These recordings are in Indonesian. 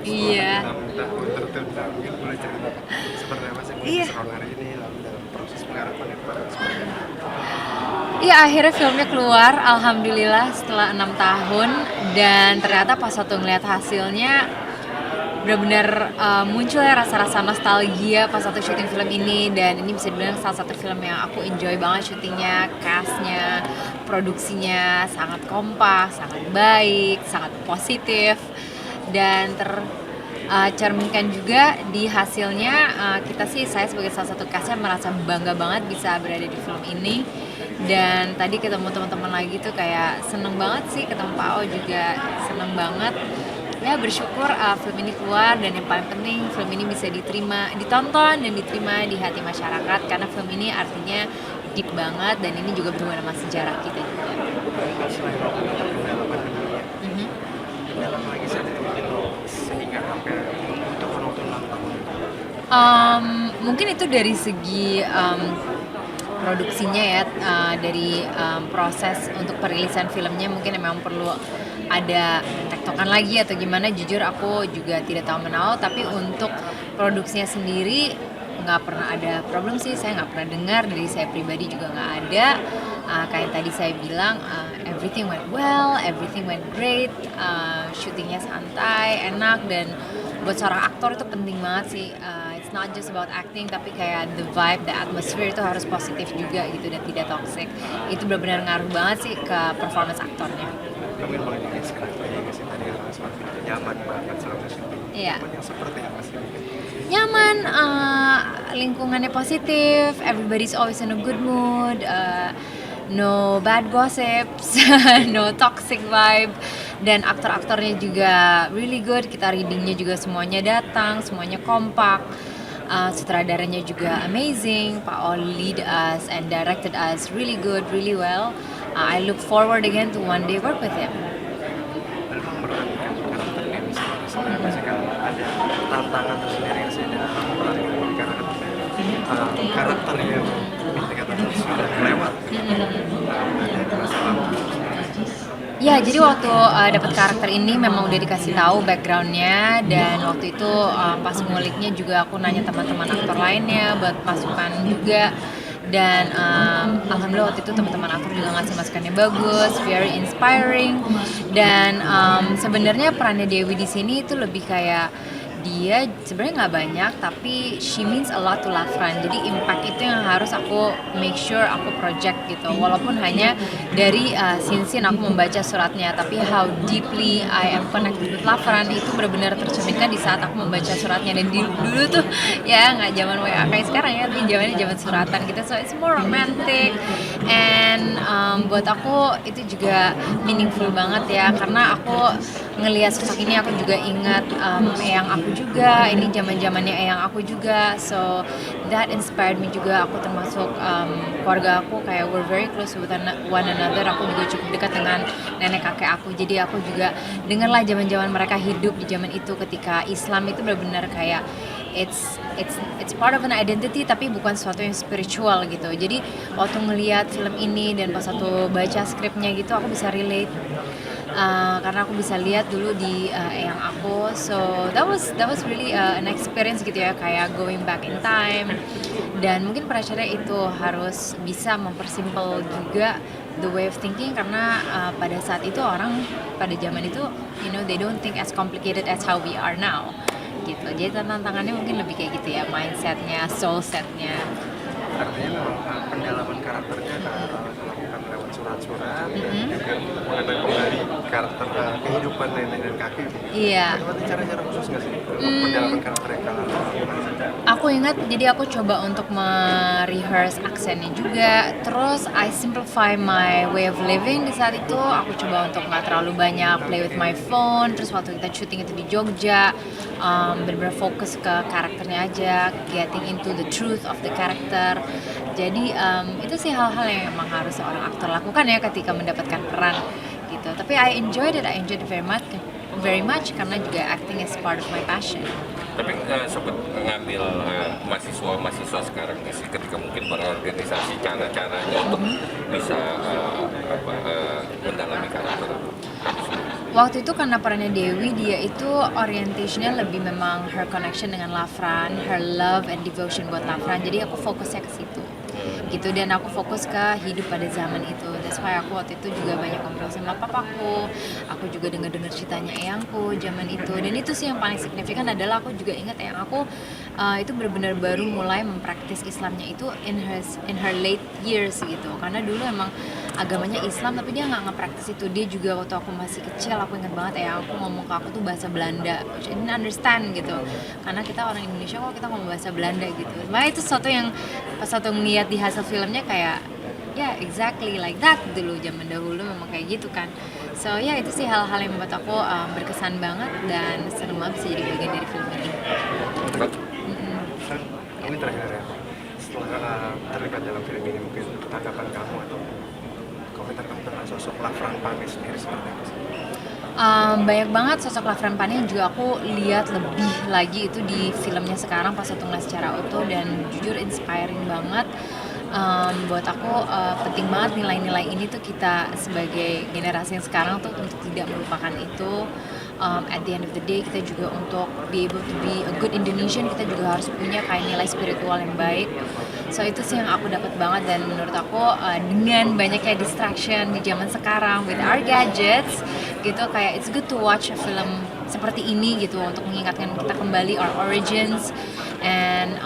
Iya. Minta tertunda, mungkin boleh cerita seperti apa sih Iya. keseruan hari ini, lalu dalam proses penggarapan itu seperti apa? Iya, akhirnya filmnya keluar, alhamdulillah setelah 6 tahun. Dan ternyata pas waktu ngeliat hasilnya, benar-benar muncul ya rasa-rasa nostalgia pas waktu syuting film ini. Dan ini bisa dibilang salah satu film yang aku enjoy banget syutingnya, castnya, produksinya sangat kompak, sangat baik, sangat positif. Dan cerminkan juga di hasilnya. Kita sih, saya sebagai salah satu castnya merasa bangga banget bisa berada di film ini. Dan tadi ketemu teman-teman lagi tuh kayak seneng banget sih, ketemu Pak O juga seneng banget ya, bersyukur film ini keluar. Dan yang paling penting film ini bisa ditonton dan diterima di hati masyarakat, karena film ini artinya deep banget dan ini juga berhubungan sama sejarah kita juga. Selain pendalaman dunia, Mhm. dalam lagi saat itu sehingga hampir untuk menonton ulang tahun. Mungkin itu dari segi produksinya ya, dari proses untuk perilisan filmnya mungkin memang perlu ada tektokan lagi atau gimana. Jujur aku juga tidak tahu menau, tapi untuk produksinya sendiri nggak pernah ada problem sih. Saya nggak pernah dengar, dari saya pribadi juga nggak ada. Kayak tadi saya bilang, everything went well, everything went great. Syutingnya santai, enak, dan buat seorang aktor itu penting banget sih. It's not just about acting, tapi kayak the vibe, the atmosphere itu harus positif juga gitu dan tidak toxic. Itu benar-benar ngaruh banget sih ke performance aktornya. Mungkin boleh dijelaskan ya nggak sih tadi hal seperti nyaman banget selama syuting. Iya. Nyaman yang seperti apa sih? Nyaman, lingkungannya positif, everybody's always in a good mood, no bad gossips, no toxic vibe, dan aktor-aktornya juga really good. Kita readingnya juga semuanya datang, semuanya kompak. Sutradaranya juga amazing. Pak O lead us and directed us really good, really well. I look forward again to one day work with him. Memang memperhatikan karakter Dewi sendiri pasti kan ada tantangan tersendiri yang saya dapat memperhatikan dari karakter yang dikatakan sudah lewat. Ada masalah. Ya, jadi waktu dapat karakter ini memang udah dikasih tahu backgroundnya. Dan waktu itu pas nguliknya juga aku nanya teman-teman aktor lainnya buat masukan juga. Dan alhamdulillah waktu itu teman-teman aktor juga ngasih masukannya bagus, very inspiring. Dan sebenarnya perannya Dewi di sini itu lebih kayak dia sebenarnya nggak banyak, tapi she means a lot to Lafran. Jadi impact itu yang harus aku make sure aku project gitu. Walaupun hanya dari scene-scene aku membaca suratnya, tapi how deeply I am connected with Lafran itu benar-benar tercerminkan di saat aku membaca suratnya. Dan dulu tuh ya nggak zaman WA kayak sekarang ya, tapi zamannya zaman suratan gitu. So it's more romantic, and buat aku itu juga meaningful banget ya, karena aku ngelihat sosok ini aku juga ingat eyang aku juga. Ini zaman-zamannya eyang aku juga, so that inspired me juga. Aku termasuk keluarga aku kayak we're very close with one another. Aku juga cukup dekat dengan nenek kakek aku, jadi aku juga dengarlah zaman-zaman mereka hidup di zaman itu, ketika Islam itu benar-benar kayak it's part of an identity, tapi bukan sesuatu yang spiritual gitu. Jadi waktu ngelihat film ini dan pas waktu baca skripnya gitu, aku bisa relate. Karena aku bisa lihat dulu di eyang aku, so that was really an experience gitu ya, kayak going back in time. Dan mungkin pressure-nya itu harus bisa mempersimple juga the way of thinking, karena pada saat itu orang pada zaman itu, they don't think as complicated as how we are now gitu. Jadi tantangannya mungkin lebih kayak gitu ya, mindsetnya, soul setnya. Artinya memang pendalaman karakternya dilakukan lewat surat-surat dan juga mengenai kembali karakter kehidupan nenek dan kakek. Iya. Ada cara-cara khusus nggak sih untuk pendalaman karakter yang kalian lakukan? Aku ingat, jadi aku coba untuk merehearse aksennya juga. Terus I simplify my way of living di saat itu. Aku coba untuk nggak terlalu banyak play with my phone. Terus waktu kita syuting itu di Jogja, benar-benar fokus ke karakternya aja, getting into the truth of the character. Jadi itu sih hal-hal yang emang harus seorang aktor lakukan ya ketika mendapatkan peran gitu. Tapi I enjoyed it very much karena juga acting is part of my passion. Tapi sempat ngambil mahasiswa sekarang sih, ketika mungkin berorganisasi cara-caranya untuk bisa mendalami karakter. Waktu itu karena perannya Dewi, dia itu orientationnya lebih memang her connection dengan Lafran, her love and devotion buat Lafran. Jadi aku fokusnya ke situ gitu, dan aku fokus ke hidup pada zaman itu. That's why aku waktu itu juga banyak ngobrol sama papaku, aku juga dengar ceritanya eyangku zaman itu. Dan itu sih yang paling signifikan adalah aku juga ingat eyang aku itu benar-benar baru mulai mempraktis Islamnya itu in her late years gitu, karena dulu emang agamanya Islam tapi dia nggak ngepraktis itu. Dia juga waktu aku masih kecil, aku ingat banget eyang aku ngomong ke aku tuh bahasa Belanda, which I didn't understand gitu, karena kita orang Indonesia kok kita ngomong bahasa Belanda gitu. Makanya itu sesuatu yang pas waktu ngeliat di hasil filmnya kayak ya exactly like that dulu zaman dahulu memang kayak gitu kan. So ya itu sih hal-hal yang membuat aku berkesan banget dan seneng banget bisa jadi bagian dari film ini. San, ini terakhir ya. Setelah terlibat dalam film ini, mungkin tanggapan kamu atau komentar kamu tentang sosok Lafran Pane sendiri seperti apa sih? Banyak banget sosok Lafran Pane yang juga aku lihat lebih lagi itu di filmnya sekarang pas aku ngeliat secara utuh, dan jujur inspiring banget. Buat aku penting banget nilai-nilai ini tuh kita sebagai generasi yang sekarang tuh untuk tidak melupakan itu. At the end of the day kita juga untuk be able to be a good Indonesian, kita juga harus punya kayak nilai spiritual yang baik. So itu sih yang aku dapat banget, dan menurut aku dengan banyaknya distraction di zaman sekarang with our gadgets gitu, kayak it's good to watch a film seperti ini gitu untuk mengingatkan kita kembali our origins and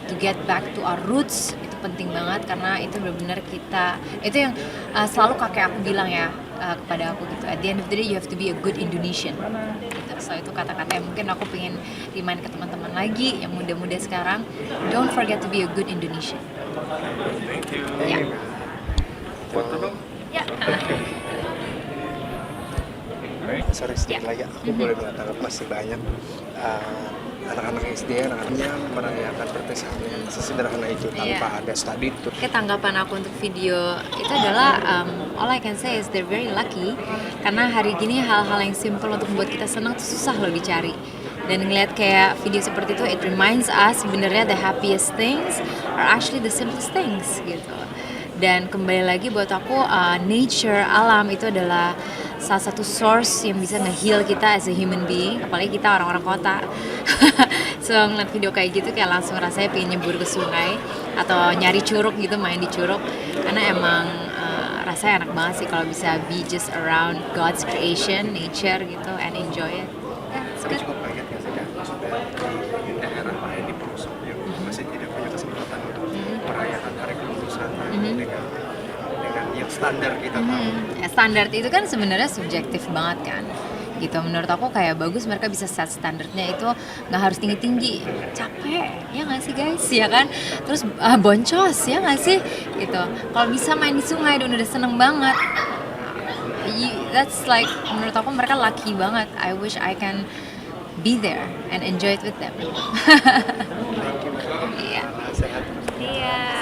to get back to our roots. Itu penting banget karena itu benar-benar kita, itu yang selalu kakek aku bilang ya kepada aku gitu, at the end of the day you have to be a good Indonesian gitu. So itu kata-kata yang mungkin aku pengen remind ke teman-teman lagi yang muda-muda sekarang, don't forget to be a good Indonesian. Thank you. Ya. Foto dong. Ya. Sorry sedikit lagi, aku boleh mengatakan masih banyak anak-anak SD, anak-anaknya merayakan perpisahannya sesederhana itu tanpa ada study tour. Oke, tanggapan aku untuk video itu adalah all I can say is they're very lucky, karena hari gini hal-hal yang simple untuk membuat kita senang tuh susah loh dicari. Dan ngeliat kayak video seperti itu, it reminds us sebenarnya the happiest things are actually the simplest things gitu. Dan kembali lagi buat aku nature, alam itu adalah salah satu source yang bisa nge-heal kita as a human being, apalagi kita orang-orang kota. So ngeliat video kayak gitu kayak langsung rasanya pengen nyebur ke sungai atau nyari curug gitu, main di curug, karena emang rasanya enak banget sih kalau bisa be just around God's creation, nature gitu, and enjoy it. Yeah, it's Tapi good. cukup kaget ya sih, maksudnya di daerah lain di pelosok yang masih tidak punya kesempatan untuk merayakan hari kelulusan dengan yang standar kita tahu. Ya, standar itu kan sebenarnya subjektif banget kan gitu. Menurut aku kayak bagus mereka bisa set standarnya itu nggak harus tinggi-tinggi, capek ya nggak sih guys, ya kan, terus boncos ya nggak sih gitu. Kalau bisa main di sungai udah seneng banget. That's like, menurut aku mereka lucky banget. I wish I can be there and enjoy it with them. Iya. Sehat. Iya.